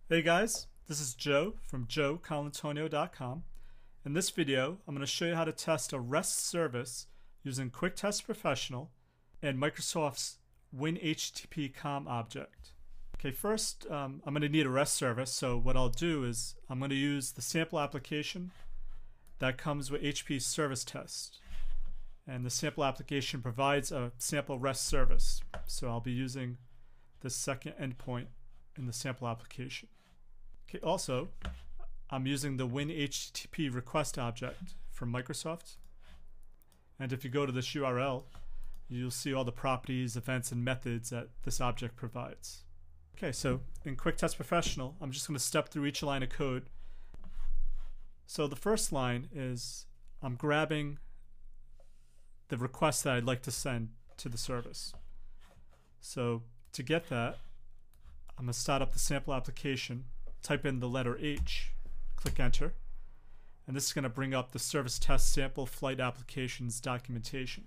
Hey guys, this is Joe from joecolantonio.com. In this video, I'm going to show you how to test a REST service using QuickTest Professional and Microsoft's WinHTTP COM object. Okay, first I'm going to need a REST service, so what I'll do is I'm going to use the sample application that comes with HP's service test. And the sample application provides a sample REST service, so I'll be using the second endpoint in the sample application. Okay, also, I'm using the WinHTTP request object from Microsoft. And if you go to this URL, you'll see all the properties, events, and methods that this object provides. Okay, so in QuickTest Professional, I'm just going to step through each line of code. So the first line is I'm grabbing the request that I'd like to send to the service. So to get that, I'm going to start up the sample application, type in the letter H, click enter, and this is going to bring up the service test sample flight applications documentation.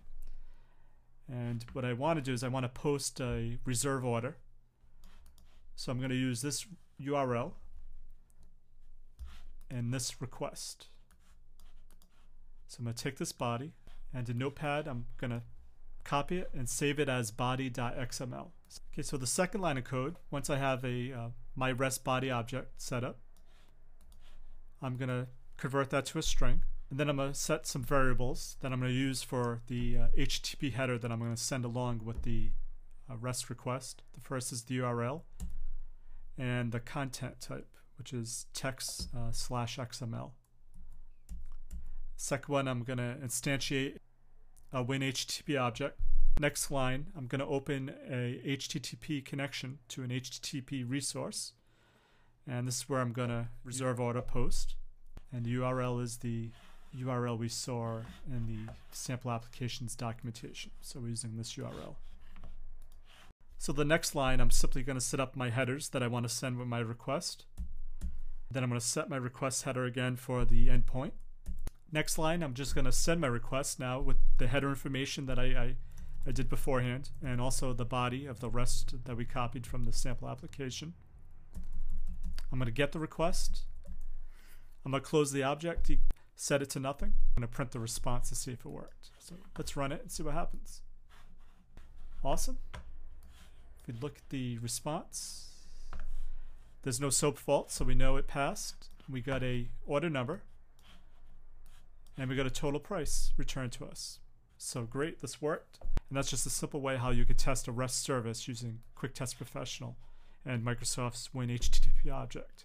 And what I want to do is I want to post a reserve order. So I'm going to use this URL and this request. So I'm going to take this body, and in Notepad I'm going to copy it and save it as body.xml. Okay, so the second line of code, once I have a my REST body object set up, I'm going to convert that to a string, and then I'm going to set some variables that I'm going to use for the HTTP header that I'm going to send along with the REST request. The first is the URL and the content type, which is text/XML. Second one, I'm going to instantiate a WinHTTP object. Next line, I'm going to open a HTTP connection to an HTTP resource, and this is where I'm going to reserve order post, and the URL is the URL we saw in the sample applications documentation, so we're using this URL. So the next line, I'm simply going to set up my headers that I want to send with my request. Then I'm going to set my request header again for the endpoint. Next line, I'm just going to send my request now with the header information that I did beforehand, and also the body of the REST that we copied from the sample application. I'm going to get the request. I'm going to close the object, set it to nothing. I'm going to print the response to see if it worked. So let's run it and see what happens. Awesome. If we look at the response, there's no SOAP fault, so we know it passed. We got a order number, and we got a total price returned to us. So great, this worked. And that's just a simple way how you could test a REST service using QuickTest Professional and Microsoft's WinHTTP object.